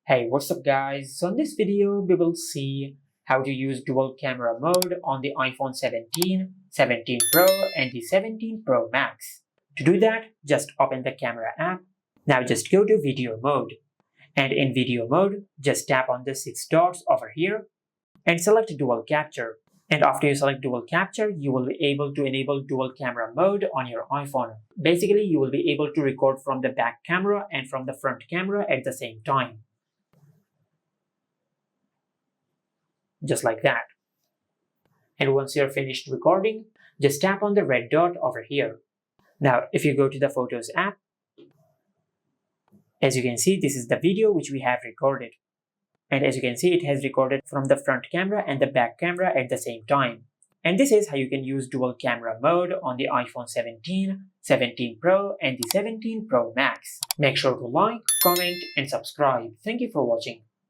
Hey, what's up guys? So in this video, we will see how to use dual camera mode on the iPhone 17, 17 Pro and the 17 Pro Max. To do that, just open the camera app. Now just go to video mode. And in video mode, just tap on the 6 dots over here and select dual capture. And after you select dual capture, you will be able to enable dual camera mode on your iPhone. Basically, you will be able to record from the back camera and from the front camera at the same time. Just like that. And once you're finished recording, just tap on the red dot over here. Now, if you go to the Photos app, as you can see, this is the video which we have recorded. And as you can see, it has recorded from the front camera and the back camera at the same time. And this is how you can use dual camera mode on the iPhone 17, 17 Pro and the 17 Pro Max. Make sure to like, comment and subscribe. Thank you for watching.